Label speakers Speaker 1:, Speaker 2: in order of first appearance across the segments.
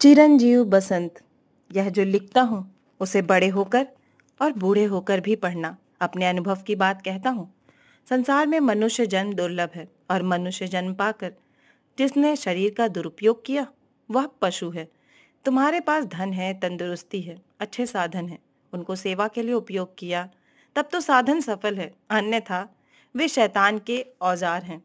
Speaker 1: चिरंजीव बसंत। यह जो लिखता हूँ उसे बड़े होकर और बूढ़े होकर भी पढ़ना। अपने अनुभव की बात कहता हूँ। संसार में मनुष्य जन्म दुर्लभ है और मनुष्य जन्म पाकर जिसने शरीर का दुरुपयोग किया वह पशु है। तुम्हारे पास धन है, तंदुरुस्ती है, अच्छे साधन है, उनको सेवा के लिए उपयोग किया तब तो साधन सफल है, अन्यथा वे शैतान के औजार हैं।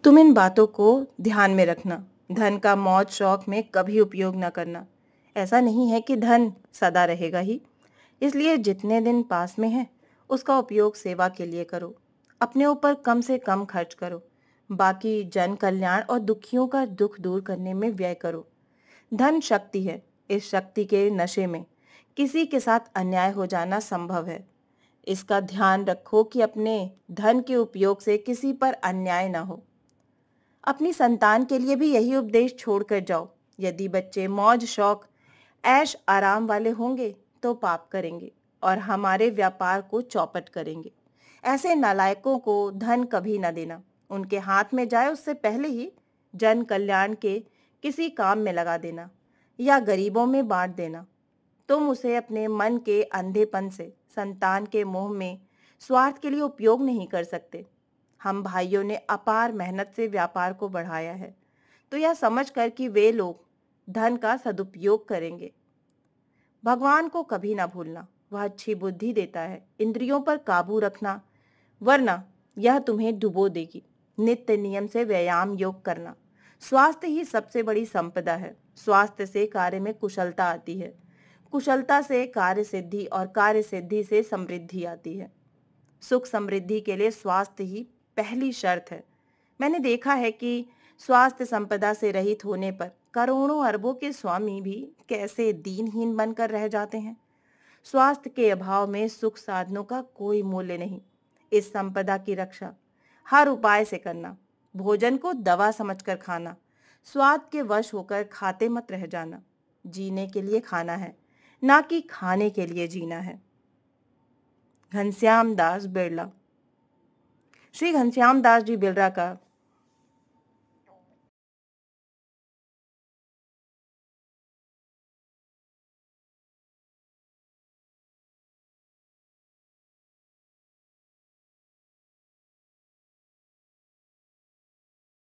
Speaker 1: तुम इन बातों को ध्यान में रखना। धन का मौज शौक में कभी उपयोग न करना। ऐसा नहीं है कि धन सदा रहेगा ही, इसलिए जितने दिन पास में है उसका उपयोग सेवा के लिए करो। अपने ऊपर कम से कम खर्च करो, बाकी जन कल्याण और दुखियों का दुख दूर करने में व्यय करो। धन शक्ति है, इस शक्ति के नशे में किसी के साथ अन्याय हो जाना संभव है। इसका ध्यान रखो कि अपने धन के उपयोग से किसी पर अन्याय न हो। अपनी संतान के लिए भी यही उपदेश छोड़कर जाओ। यदि बच्चे मौज शौक ऐश आराम वाले होंगे तो पाप करेंगे और हमारे व्यापार को चौपट करेंगे। ऐसे नालायकों को धन कभी न देना। उनके हाथ में जाए उससे पहले ही जन कल्याण के किसी काम में लगा देना या गरीबों में बांट देना। तुम उसे अपने मन के अंधेपन से संतान के मोह में स्वार्थ के लिए उपयोग नहीं कर सकते। हम भाइयों ने अपार मेहनत से व्यापार को बढ़ाया है, तो यह समझकर कि वे लोग धन का सदुपयोग करेंगे। भगवान को कभी ना भूलना, वह अच्छी बुद्धि देता है। इंद्रियों पर काबू रखना, वरना यह तुम्हें डुबो देगी। नित्य नियम से व्यायाम योग करना। स्वास्थ्य ही सबसे बड़ी संपदा है। स्वास्थ्य से कार्य में कुशलता आती है, कुशलता से कार्य सिद्धि और कार्य सिद्धि से समृद्धि आती है। सुख समृद्धि के लिए स्वास्थ्य ही पहली शर्त है। मैंने देखा है कि स्वास्थ्य संपदा से रहित होने पर करोड़ों अरबों के स्वामी भी कैसे दीनहीन बनकर रह जाते हैं। स्वास्थ्य के अभाव में सुख साधनों का कोई मूल्य नहीं। इस संपदा की रक्षा हर उपाय से करना। भोजन को दवा समझकर खाना, स्वाद के वश होकर खाते मत रह जाना। जीने के लिए खाना है, ना कि खाने के लिए जीना है। घनश्याम दास बिरला। श्री घनश्याम दास जी बिरला का